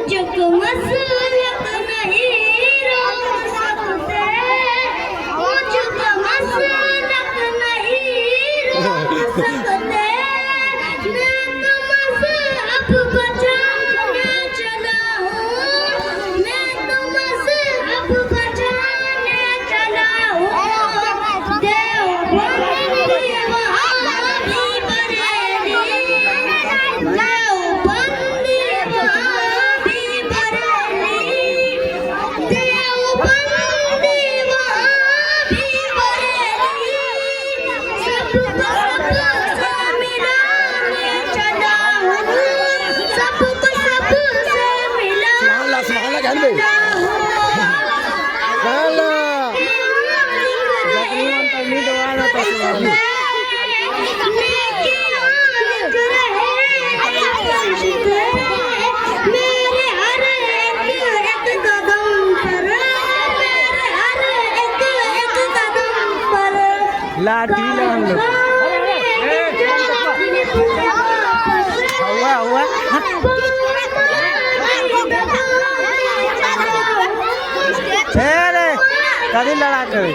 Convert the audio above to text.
मुझको मसलक नहीं रोक सकते, मुझको मसलक नहीं रोक सकते। मैं तो मज़हब बचाने चला हूँ, मैं तो मज़हब बचाने चला हूँ। देवबंदी वहाबी बरेली, देवबंदी वहाबी बरेली, देवबंदी वहाबी बरेली, सबको सबसे मिलाने चला हूँ, सबको सबसे मिलाने चला हूँ। मेरे हर एक कदम पर, मेरे हर एक कदम पर लाठी ला हम लोग हुआ हुआ कभी लड़ा करे